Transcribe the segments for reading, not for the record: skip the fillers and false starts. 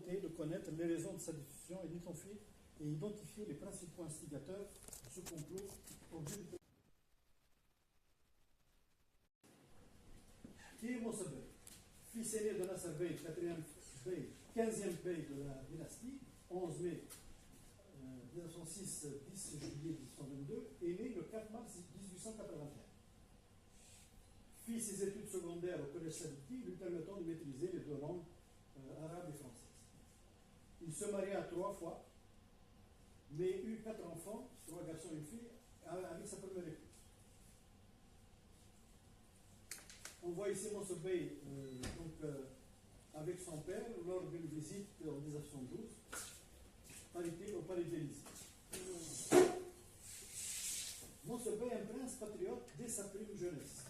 souhaité de connaître les raisons de sa décision et identifier les principaux instigateurs de ce complot au but de... Qui est Moussa Bey? Fils aîné de Nasser Bey, 4e Bey, 15e Bey de la dynastie, 11 mai 1906, 10 juillet 1922, est né le 4 mars 1881. Fit ses études secondaires au collège Sadiki, lui permettant de maîtriser les deux langues arabe et française. Il se maria 3 fois, mais eut 4 enfants, 3 garçons et une fille, avec sa première épouse. On voit ici Moussa Bey avec son père lors d'une visite en 1912 au palais d'Élysée. Moussa Bey est un prince patriote dès sa prime jeunesse.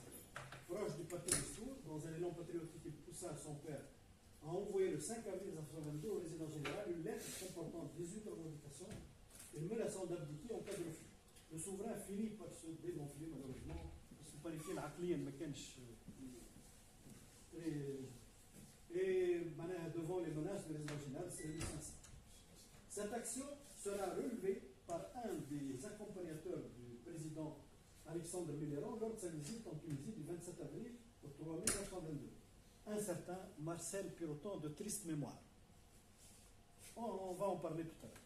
Proche du parti de Sour, dans un élan patriotique, il poussa son père a envoyé le 5 avril 1922 au résident général une lettre comportant 18 revendications et menaçant d'abdiquer en cas de refus. Le souverain finit par se dégonfler malheureusement, parce que parité l'aqliya ne كانش et devant les menaces du résident général, c'est le 500. Cette action sera relevée par un des accompagnateurs du président Alexandre Millerand lors de sa visite en Tunisie du 27 avril au 3 mai 1922. Un certain Marcel Piroton de triste mémoire. On va en parler tout à l'heure.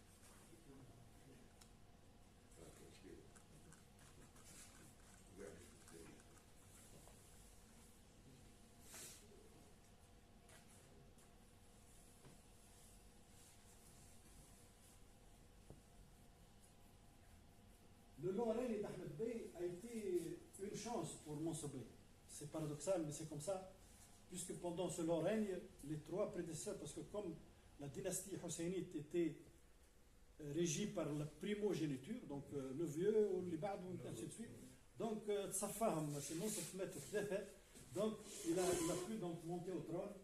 Le long règne d'Ahmed Bey a été une chance pour Moussa Bey. C'est paradoxal, mais c'est comme ça, puisque pendant ce long règne, les 3 prédécesseurs, parce que comme la dynastie husseynite était régie par la primogéniture, donc le vieux, ou les bad, ou ainsi de suite, donc Tsafaham, c'est Moussa Fmet, donc il a pu donc monter au trône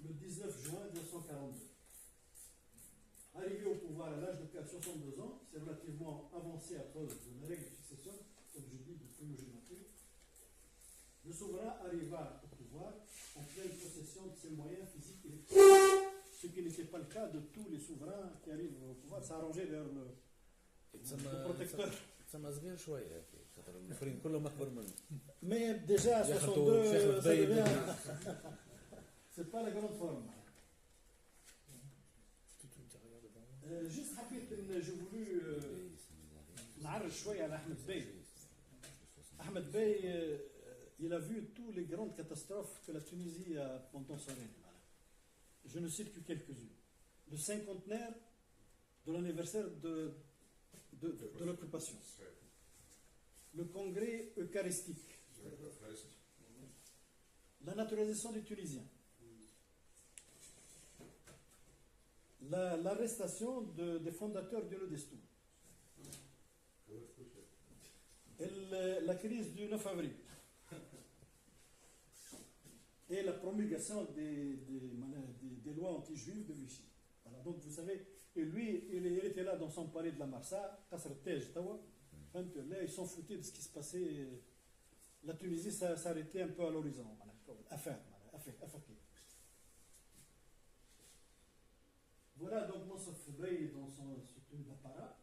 le 19 juin 1942. Arrivé au pouvoir à l'âge de 62 ans, c'est relativement avancé à cause de la règle de succession, comme je dis, de primogéniture. Le souverain arriva au pouvoir en pleine possession de ses moyens physiques et électriques, ce qui n'était pas le cas de tous les souverains qui arrivent au pouvoir. Ça arrangeait vers le protecteur. Mais déjà à 62, ça devient... c'est pas la grande forme. Juste rapide, j'ai voulu نعرج شوية على أحمد بي. Ahmed Bey, il a vu toutes les grandes catastrophes que la Tunisie a pendant son règne. Je ne cite que quelques-unes. Le cinquantenaire de l'anniversaire de l'occupation. Le congrès eucharistique. La naturalisation des Tunisiens. L'arrestation des fondateurs de l'Odestour. La crise du 9 avril. Et la promulgation des lois anti-juives de Vichy. Voilà, donc vous savez, et lui, il était là dans son palais de la Marsa, Qasr Tej, Tawa. Là, ils s'en foutaient de ce qui se passait. La Tunisie s'arrêtait un peu à l'horizon. Affaire. Voilà donc Moussa Bey dans son structure d'apparat.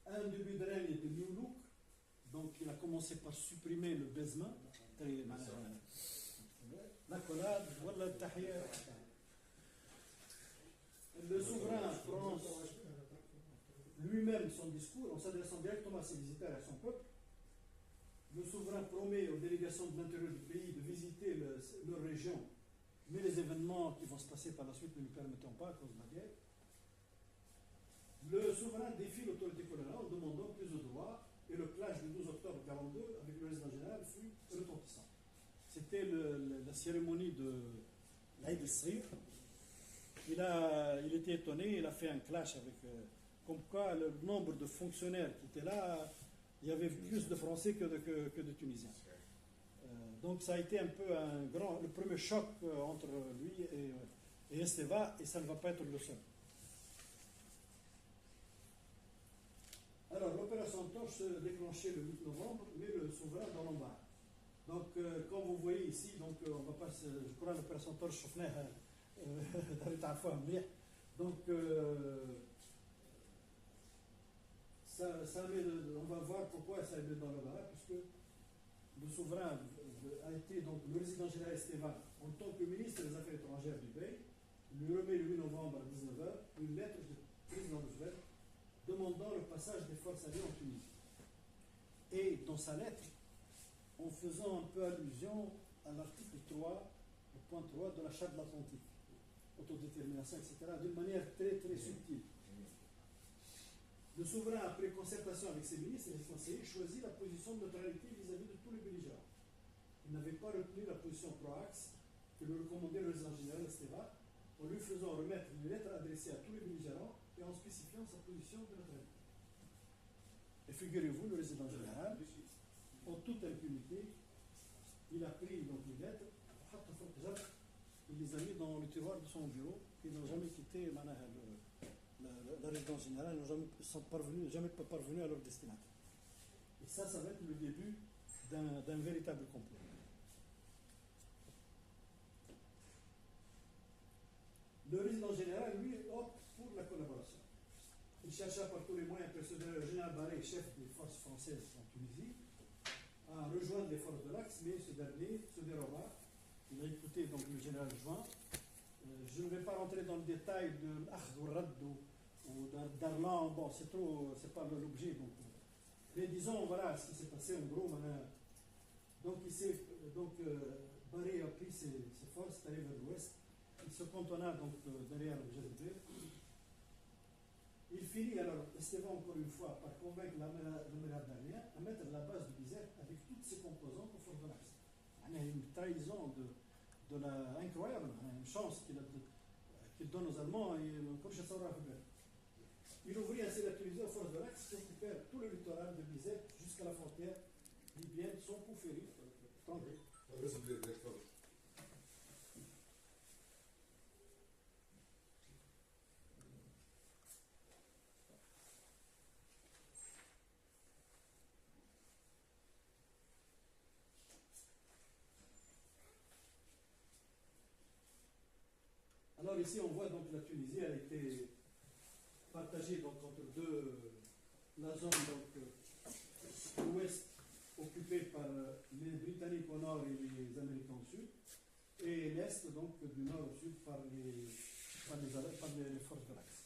Un début de règne de New Look, donc il a commencé par supprimer le baisement, l'accolade, voilà le tahiyya. Le souverain prononce lui-même son discours en s'adressant directement à ses visiteurs et à son peuple. Le souverain promet aux délégations de l'intérieur du pays de visiter leur région, mais les événements qui vont se passer par la suite ne lui permettront pas à cause de la guerre. Le souverain défie l'autorité coloniale en demandant plus de droits, et le clash du 12 octobre 1942 avec le résident général fut retentissant. C'était la cérémonie de l'Aïd al-Sir. Il était étonné, il a fait un clash avec... comme quoi le nombre de fonctionnaires qui étaient là, il y avait plus de Français que de Tunisiens. Donc ça a été un peu le premier choc entre lui et Esteva, et ça ne va pas être le seul. Alors, l'opération Torche se déclenchait le 8 novembre, mais le souverain dans l'embarras. Donc, comme vous voyez ici, donc, on va pas je crois l'opération Torche, donc, on va voir pourquoi ça met dans l'embarras, puisque le souverain a été, donc, le résident général Esteban, en tant que ministre des Affaires étrangères du Bey, lui remet le 8 novembre à 19h une lettre du président Roosevelt demandant le passage des forces alliées en Tunisie. Et dans sa lettre, en faisant un peu allusion à l'article 3, le point 3 de la Charte de l'Atlantique, autodétermination, etc., d'une manière très très subtile. Le souverain, après concertation avec ses ministres et les conseillers, choisit la position de neutralité vis-à-vis de tous les belligérants. Il n'avait pas retenu la position pro-axe que lui recommandait le résident général Esteva, en lui faisant remettre une lettre adressée à tous les belligérants et en spécifiant sa position de neutralité. Et figurez-vous, le résident général, en toute impunité, il a pris donc les lettres, il les a mis dans le tiroir de son bureau, ils n'ont jamais quitté la résidence générale, ils ne jamais parvenus à leur destinataire. Et ça va être le début d'un véritable complot. Le résident général, lui, opte pour la collaboration. Il chercha par tous les moyens à persuader le général Barré, chef des forces françaises en Tunisie, à rejoindre les forces de l'Axe, mais ce dernier se déroba. Il a écouté donc le général Juin. Je ne vais pas rentrer dans le détail de l'Akhd ou Radd ou d'Arlan, bon, c'est pas l'objet. Mais disons, voilà ce qui s'est passé en gros. Donc, Barré a pris ses forces, est allé vers l'ouest. Il se cantonna donc derrière le Jezebel. Il finit alors, Esteban encore une fois, par convaincre l'amiral Darien à mettre la base de Bizerte avec toutes ses composantes au fort de l'Axe. Il y a une trahison incroyable, une chance qu'il donne aux Allemands et comme je saurais. Il ouvrit ainsi la Tunisie aux forces de l'Axe qui occupèrent tout le littoral de Bizerte jusqu'à la frontière libyenne sans coup férir. Alors ici on voit donc la Tunisie a été partagée donc entre la zone donc l'ouest occupée par les Britanniques au nord et les Américains au sud, et l'est donc du nord au sud par les forces de l'Axe.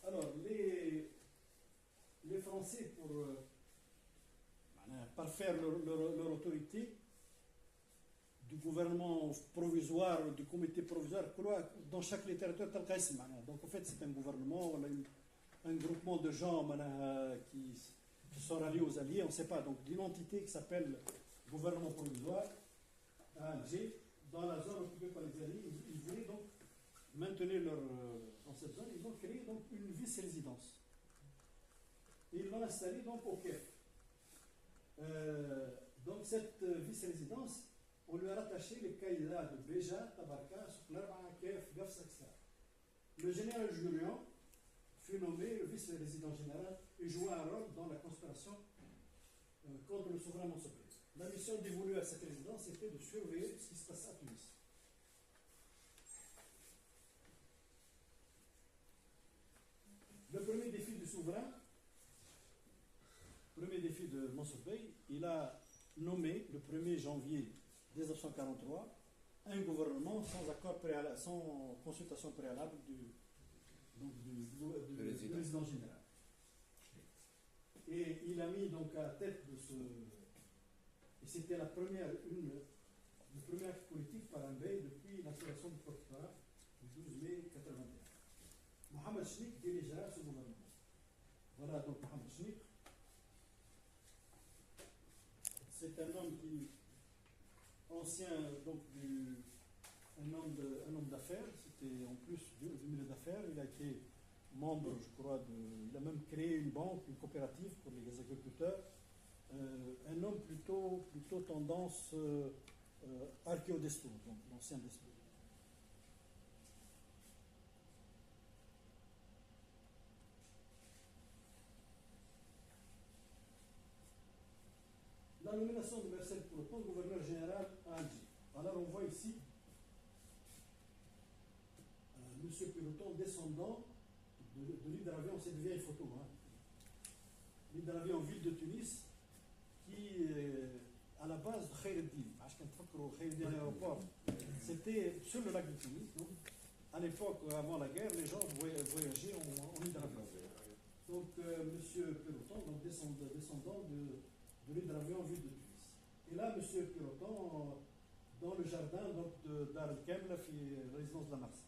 Alors, les Français, pour parfaire leur autorité, du gouvernement provisoire, du comité provisoire, dans chaque territoire, donc en fait c'est un gouvernement, un groupement de gens qui sont ralliés aux Alliés, on ne sait pas, donc d'une entité qui s'appelle gouvernement provisoire à Alger, dans la zone occupée par les Alliés. Ils voulaient donc maintenir dans cette zone, ils ont créé donc une vice-résidence. Et ils l'ont installée donc au Caire. Donc cette vice-résidence, on lui a rattaché les caïdas de Béja, Tabarka, Souklarba, Kef, Gafsaksar. Le général Julien fut nommé le vice-résident général et joua un rôle dans la conspiration contre le souverain Mansour. La mission dévolue à cette résidence était de surveiller ce qui se passait à Tunis. Le premier défi du souverain, premier défi de Mansour Bey, il a nommé le 1er janvier 1943 un gouvernement sans consultation préalable du président général. Et il a mis donc à la tête de ce. Et c'était le premier acte politique par un Bey depuis l'installation du protectorat du 12 mai 1981. Mohamed Chnik dirigera ce gouvernement. Voilà donc Mohamed Chnik. C'est un homme ancien donc un homme d'affaires. C'était en plus du milieu d'affaires. Il a été membre, je crois, il a même créé une banque, une coopérative pour les agriculteurs. un homme plutôt tendance archéodespo, donc l'ancien despo. La nomination de Marcel Peloton, gouverneur général à Alger. Alors on voit ici M. Peloton descendant de l'hydravion, c'est de vieilles photos. Hein. L'hydravion ville de Tunis qui, à la base de Khaireddin, l'aéroport, c'était sur le lac de Tunis. Donc, à l'époque, avant la guerre, les gens voyageaient en hydravion. Donc, M. Peloton, donc descendant de l'hydravion ville de Tunis. Et là, M. Peloton, dans le jardin donc, de Dar el-Kemla, la résidence de la Marseille.